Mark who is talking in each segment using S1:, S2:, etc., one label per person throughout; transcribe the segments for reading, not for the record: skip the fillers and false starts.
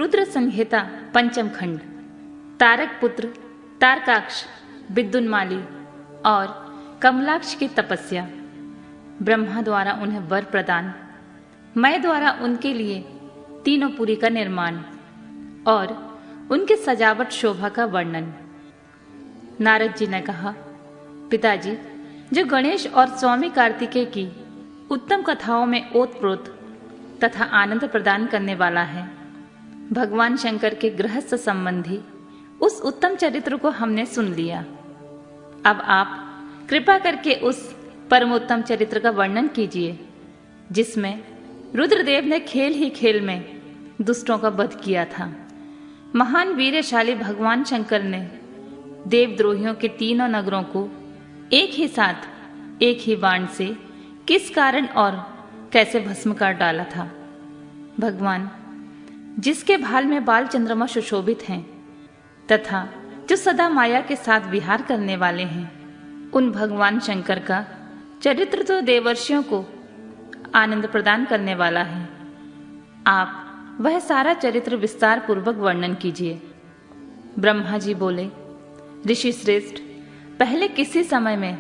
S1: रुद्र संहिता पंचम खंड। तारक पुत्र तारकाक्ष, विद्युन्माली और कमलाक्ष की तपस्या। ब्रह्मा द्वारा उन्हें वर प्रदान, मैं द्वारा उनके लिए तीनों पुरी का निर्माण और उनके सजावट शोभा का वर्णन। नारद जी ने कहा, पिताजी, जो गणेश और स्वामी कार्तिकेय की उत्तम कथाओं में ओतप्रोत तथा आनंद प्रदान करने वाला है, भगवान शंकर के गृहस्थ संबंधी उस उत्तम चरित्र को हमने सुन लिया। अब आप कृपा करके उस परमोत्तम चरित्र का वर्णन कीजिए जिसमें रुद्रदेव ने खेल ही खेल में दुष्टों का वध किया था। महान वीरशाली भगवान शंकर ने देवद्रोहियों के तीनों नगरों को एक ही साथ एक ही बाण से किस कारण और कैसे भस्म कर डाला था। भगवान जिसके भाल में बाल चंद्रमा सुशोभित हैं तथा जो सदा माया के साथ विहार करने वाले हैं, उन भगवान शंकर का चरित्र तो देवर्षियों को आनंद प्रदान करने वाला है। आप वह सारा चरित्र विस्तार पूर्वक वर्णन कीजिए। ब्रह्मा जी बोले, ऋषि श्रेष्ठ, पहले किसी समय में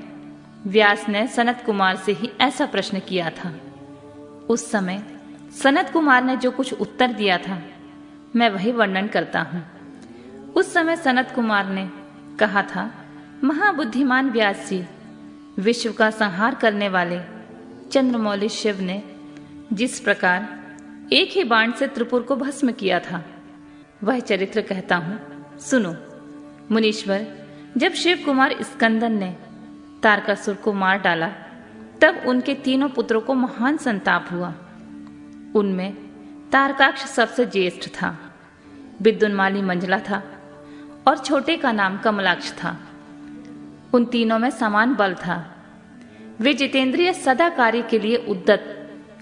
S1: व्यास ने सनत कुमार से ही ऐसा प्रश्न किया था। उस समय सनत कुमार ने जो कुछ उत्तर दिया था, मैं वही वर्णन करता हूँ। उस समय सनत कुमार ने कहा था, महाबुद्धिमान व्यास जी, विश्व का संहार करने वाले चंद्रमौली शिव ने जिस प्रकार एक ही बाण से त्रिपुर को भस्म किया था, वह चरित्र कहता हूँ, सुनो। मुनीश्वर, जब शिव कुमार स्कंदन ने तारकासुर को मार डाला, तब उनके तीनों पुत्रों को महान संताप हुआ। उनमें तारकाक्ष सबसे ज्येष्ठ था, विद्युन्माली मंझला था और छोटे का नाम कमलाक्ष था। उन तीनों में समान बल था। वे जितेंद्रिय, सदा कार्य के लिए उद्यत,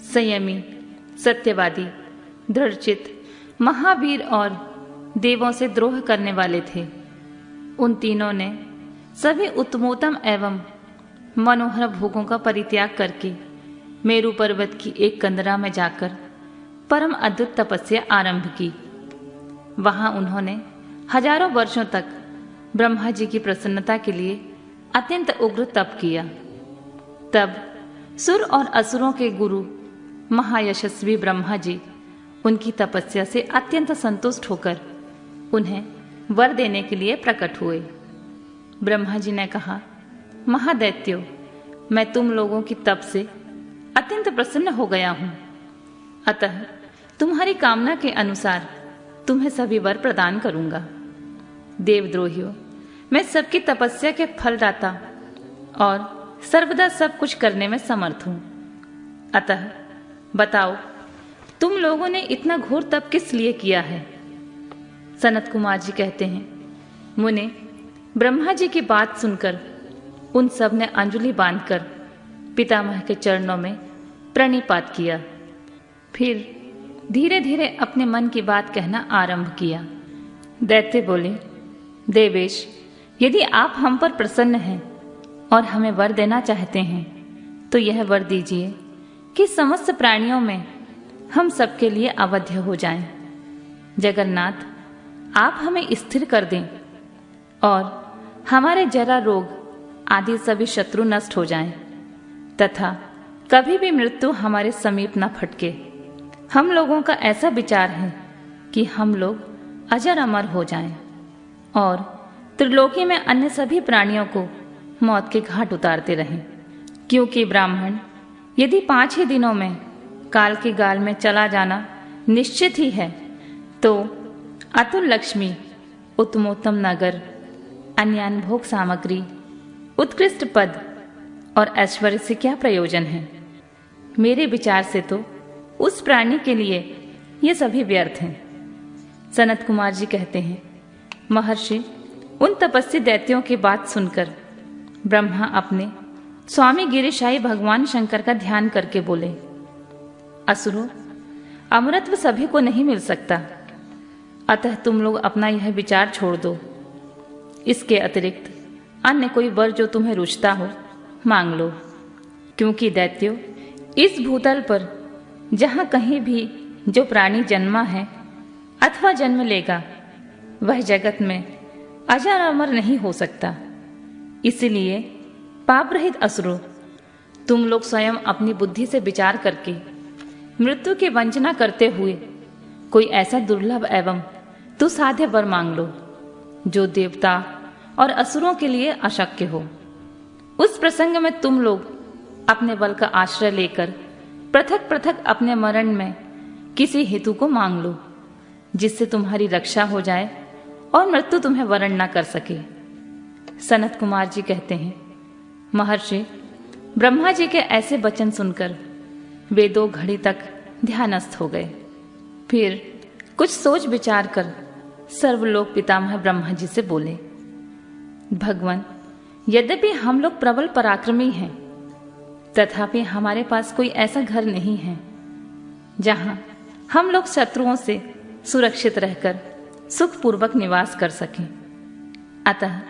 S1: संयमी, सत्यवादी, दृढ़चित, महावीर और देवों से द्रोह करने वाले थे। उन तीनों ने सभी उत्तमोत्तम एवं मनोहर भोगों का परित्याग करके मेरु पर्वत की एक कंदरा में जाकर परम अद्भुत तपस्या आरंभ की। वहां उन्होंने हजारों वर्षों तक ब्रह्मा जी की प्रसन्नता के लिए अत्यंत उग्र तप किया। तब सुर और असुरों के गुरु महायशस्वी ब्रह्मा जी उनकी तपस्या से अत्यंत संतुष्ट होकर उन्हें वर देने के लिए प्रकट हुए। ब्रह्मा जी ने कहा, महादैत्यो, मैं तुम लोगों की तप से अत्यंत प्रसन्न हो गया हूं, अतः तुम्हारी कामना के अनुसार तुम्हें सभी वर प्रदान करूंगा। देवद्रोहियों, मैं सबकी तपस्या के फलदाता और सर्वदा सब कुछ करने में समर्थ हूं। अतः बताओ, तुम लोगों ने इतना घोर तप किस लिए किया है? सनत कुमार जी कहते हैं, मुने, ब्रह्मा जी की बात सुनकर उन सब ने अंजलि बांधकर पितामह के चरणों में प्रणिपात किया। फिर धीरे धीरे अपने मन की बात कहना आरंभ किया। दैत्य बोले, देवेश, यदि आप हम पर प्रसन्न हैं और हमें वर देना चाहते हैं, तो यह वर दीजिए कि समस्त प्राणियों में हम सबके लिए अवध्य हो जाएं। जगन्नाथ, आप हमें स्थिर कर दें और हमारे जरा रोग आदि सभी शत्रु नष्ट हो जाएं, तथा कभी भी मृत्यु हमारे समीप न फटके। हम लोगों का ऐसा विचार है कि हम लोग अजर अमर हो जाएं और त्रिलोकी में अन्य सभी प्राणियों को मौत के घाट उतारते रहें, क्योंकि ब्राह्मण यदि 5 ही दिनों में काल के गाल में चला जाना निश्चित ही है, तो अतुल लक्ष्मी, उत्तमोत्तम नगर, अन्यान भोग सामग्री, उत्कृष्ट पद और ऐश्वर्य से क्या प्रयोजन है? मेरे विचार से तो उस प्राणी के लिए ये सभी व्यर्थ हैं। सनत कुमार जी कहते हैं, महर्षि, उन तपस्वी दैत्यों की बात सुनकर ब्रह्मा अपने स्वामी गिरिशाई भगवान शंकर का ध्यान करके बोले, असुरों, अमरत्व सभी को नहीं मिल सकता, अतः तुम लोग अपना यह विचार छोड़ दो। इसके अतिरिक्त अन्य कोई वर जो तुम्हें रुचता हो मांग लो, क्योंकि दैत्यो, इस भूतल पर जहाँ कहीं भी जो प्राणी जन्मा है, अथवा जन्म लेगा वह जगत में अजर अमर नहीं हो सकता। इसलिए पाप रहित असुरों, तुम लोग स्वयं अपनी बुद्धि से विचार करके मृत्यु की वंचना करते हुए कोई ऐसा दुर्लभ एवं दुसाध्य वर मांग लो जो देवता और असुरों के लिए अशक्य हो। उस प्रसंग में तुम लोग अपने बल का आश्रय लेकर पृथक पृथक अपने मरण में किसी हेतु को मांग लो, जिससे तुम्हारी रक्षा हो जाए और मृत्यु तुम्हें वरण न कर सके। सनत कुमार जी कहते हैं, महर्षि ब्रह्मा जी के ऐसे वचन सुनकर वे 2 घड़ी तक ध्यानस्थ हो गए। फिर कुछ सोच विचार कर सर्वलोक पितामह ब्रह्मा जी से बोले, भगवान, यद्यपि हम लोग प्रबल पराक्रमी हैं, तथापि हमारे पास कोई ऐसा घर नहीं है जहां हम लोग शत्रुओं से सुरक्षित रहकर सुखपूर्वक निवास कर सकें। अतः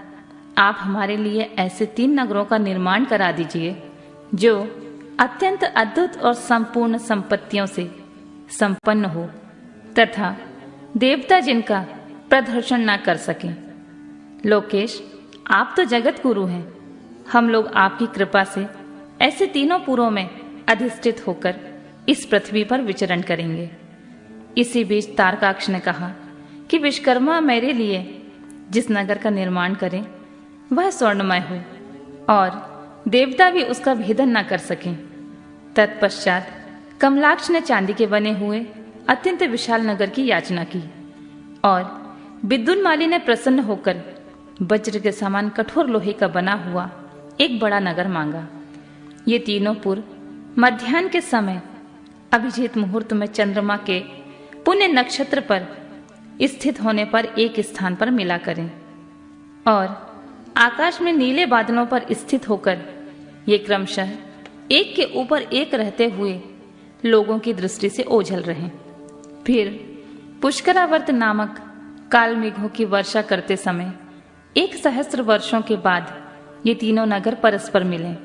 S1: आप हमारे लिए ऐसे 3 नगरों का निर्माण करा दीजिए जो अत्यंत अद्भुत और संपूर्ण संपत्तियों से संपन्न हो तथा देवता जिनका प्रदर्शन न कर सकें। लोकेश, आप तो जगत गुरु हैं। हम लोग आपकी कृपा से ऐसे 3 पुरों में अधिष्ठित होकर इस पृथ्वी पर विचरण करेंगे। इसी बीच तारकाक्ष ने कहा कि विश्वकर्मा मेरे लिए जिस नगर का निर्माण करें वह स्वर्णमय हो और देवता भी उसका भेदन न कर सकें। तत्पश्चात कमलाक्ष ने चांदी के बने हुए अत्यंत विशाल नगर की याचना की और विद्युन्माली ने प्रसन्न होकर वज्र के समान कठोर लोहे का बना हुआ एक बड़ा नगर मांगा। ये 3 पुर मध्याह्न के समय अभिजीत मुहूर्त में चंद्रमा के पुण्य नक्षत्र पर स्थित होने पर एक स्थान पर मिला करें और आकाश में नीले बादलों पर स्थित होकर ये क्रमशः एक के ऊपर एक रहते हुए लोगों की दृष्टि से ओझल रहें। फिर पुष्करावर्त नामक काल मेघों की वर्षा करते समय 1,000 वर्षों के बाद ये 3 नगर परस्पर मिलें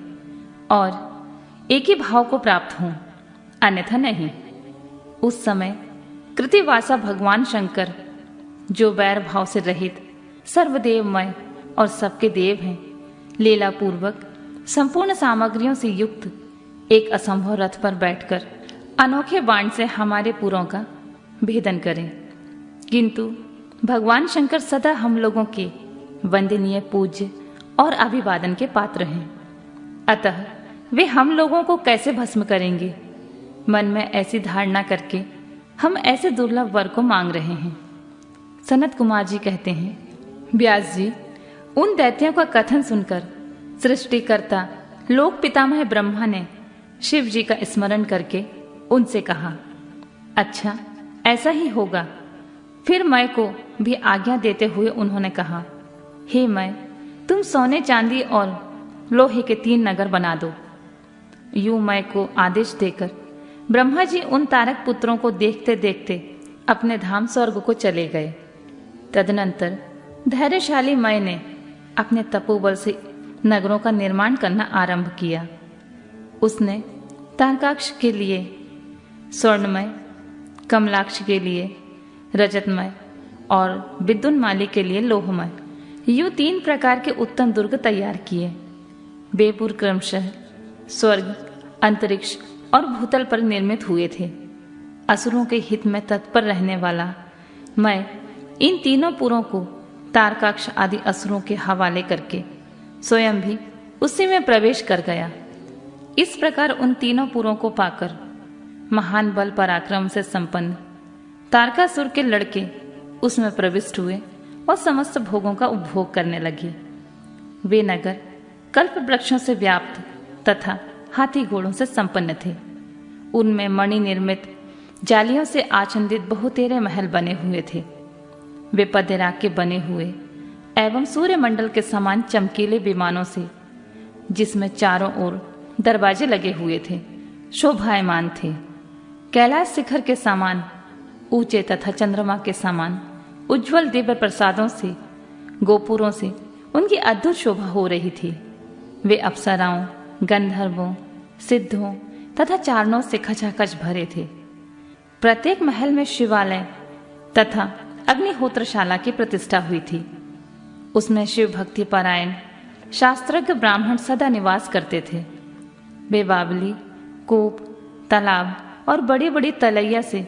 S1: और एक ही भाव को प्राप्त हों, अन्यथा नहीं। उस समय कृतिवासा भगवान शंकर, जो वैर भाव से रहित सर्वदेवमय और सबके देव हैं, लीला पूर्वक संपूर्ण सामग्रियों से युक्त एक असंभव रथ पर बैठकर अनोखे बाण से हमारे पुरों का भेदन करें। किंतु भगवान शंकर सदा हम लोगों के वंदनीय, पूज्य और अभिवादन के पात्र हैं। अतः वे हम लोगों को कैसे भस्म करेंगे, मन में ऐसी धारणा करके हम ऐसे दुर्लभ वर को मांग रहे हैं। सनत कुमार जी कहते हैं, व्यास जी, उन दैत्यों का कथन सुनकर सृष्टिकर्ता लोक पितामह ब्रह्मा ने शिव जी का स्मरण करके उनसे कहा, अच्छा ऐसा ही होगा। फिर मैं को भी आज्ञा देते हुए उन्होंने कहा, हे मैं, तुम सोने चांदी और लोहे के 3 नगर बना दो। यूं मैं को आदेश देकर ब्रह्मा जी उन तारक पुत्रों को देखते देखते अपने धाम स्वर्ग को चले गए। तदनंतर धैर्यशाली मैं ने अपने तपोबल से नगरों का निर्माण करना आरंभ किया। उसने तारकाक्ष के लिए स्वर्णमय, कमलाक्ष के लिए रजतमय और विद्युन्माली के लिए लोहमय, यूं 3 प्रकार के उत्तम दुर्ग तैयार किए। वे पुर क्रमशः स्वर्ग, अंतरिक्ष और भूतल पर निर्मित हुए थे। असुरों के हित में तत्पर रहने वाला मैं इन 3 पुरों को तारकाक्ष आदि असुरों के हवाले करके स्वयं भी उसी में प्रवेश कर गया। इस प्रकार उन 3 पुरों को पाकर महान बल पराक्रम से संपन्न तारकासुर के लड़के उसमें प्रविष्ट हुए और समस्त भोगों का उपभोग करने लगे। वे नगर कल्प वृक्षों से व्याप्त तथा हाथी घोड़ों से संपन्न थे। उनमें मणि निर्मित जालियों से आच्छादित बहुतेरे महल बने हुए थे। वे पदेरा के बने हुए एवं सूर्यमंडल के समान चमकीले विमानों से, जिसमें चारों ओर दरवाजे लगे हुए थे, शोभायमान थे। कैलाश शिखर के समान ऊंचे तथा चंद्रमा के समान उज्जवल दिव्य प्रसादों से, गोपुरों से उनकी अद्भुत शोभा हो रही थी। वे अप्सराओं, गंधर्वों, सिद्धों तथा चारणों से खचाखच भरे थे। प्रत्येक महल में शिवालय तथा अग्निहोत्रशाला की प्रतिष्ठा हुई थी। उसमें शिव भक्ति परायण शास्त्रज्ञ ब्राह्मण सदा निवास करते थे। वे बावली, कूप, तालाब और बड़ी बड़ी तलैया से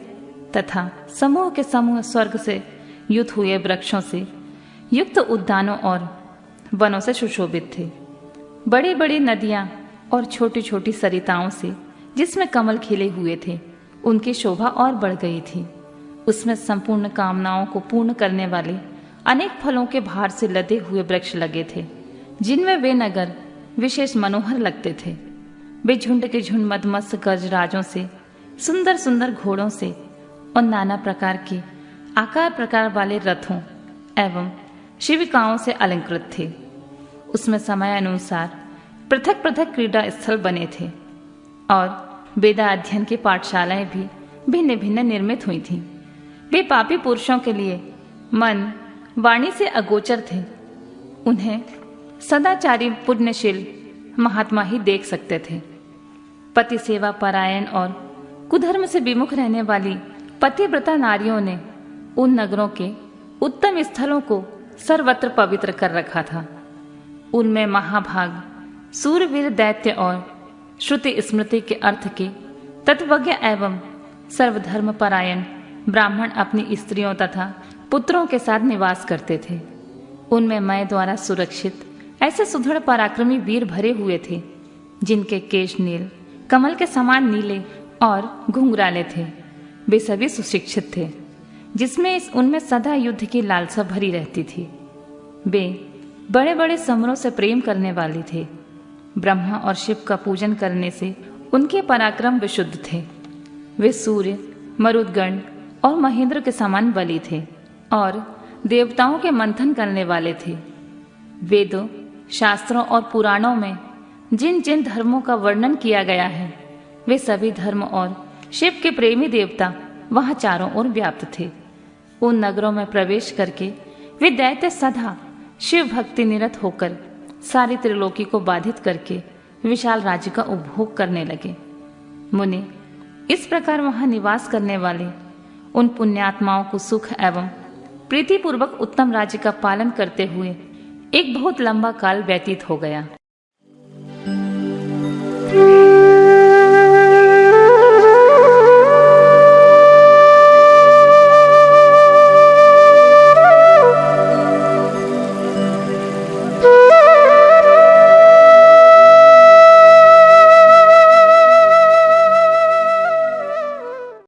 S1: तथा समूह के समूह स्वर्ग से युक्त हुए वृक्षों से युक्त उद्यानों और वनों से सुशोभित थे। बड़ी बड़ी नदियां और छोटी छोटी सरिताओं से जिसमें कमल खिले हुए थे, उनकी शोभा और बढ़ गई थी। उसमें संपूर्ण कामनाओं को पूर्ण करने वाले अनेक फलों के भार से लदे हुए वृक्ष लगे थे, जिनमें वे नगर विशेष मनोहर लगते थे। वे झुंड के झुंड मदमस्त गजराजों से, सुंदर सुंदर घोड़ों से और नाना प्रकार के आकार प्रकार वाले रथों एवं शिविकाओं से अलंकृत थे। उसमें समय अनुसार पृथक पृथक क्रीड़ा स्थल बने थे और वेदा अध्ययन की पाठशालाएं भी भिन्न भिन्न निर्मित हुई थीं। वे पापी पुरुषों के लिए मन वाणी से अगोचर थे। उन्हें सदाचारी पुण्यशील महात्मा ही देख सकते थे। पति सेवा परायण और कुधर्म से विमुख रहने वाली पतिव्रता नारियों ने उन नगरों के उत्तम स्थलों को सर्वत्र पवित्र कर रखा था। उनमें महाभाग सूरवीर दैत्य और श्रुति स्मृति के अर्थ के तत्वज्ञ एवं सर्वधर्म परायण ब्राह्मण अपनी स्त्रियों तथा पुत्रों के साथ निवास करते थे। उनमें मैं द्वारा सुरक्षित ऐसे सुदृढ़ पराक्रमी वीर भरे हुए थे, जिनके केश नील कमल के समान नीले और घुंघराले थे। वे सभी सुशिक्षित थे, जिसमें उनमें सदा युद्ध की लालसा भरी रहती थी। वे बड़े बड़े समरों से प्रेम करने वाले थे। ब्रह्मा और शिव का पूजन करने से उनके पराक्रम विशुद्ध थे। वे सूर्य, मरुदगण और महेंद्र के समान बली थे और देवताओं के मंथन करने वाले थे। वेदों, शास्त्रों और पुराणों में जिन जिन धर्मों का वर्णन किया गया है, वे सभी धर्म और शिव के प्रेमी देवता वहां चारों ओर व्याप्त थे। उन नगरों में प्रवेश करके वे दैत्य सदा शिव भक्ति निरत होकर सारी त्रिलोकी को बाधित करके विशाल राज्य का उपभोग करने लगे। मुनि, इस प्रकार वहां निवास करने वाले उन पुण्यात्माओं को सुख एवं प्रीतिपूर्वक उत्तम राज्य का पालन करते हुए एक बहुत लंबा काल व्यतीत हो गया।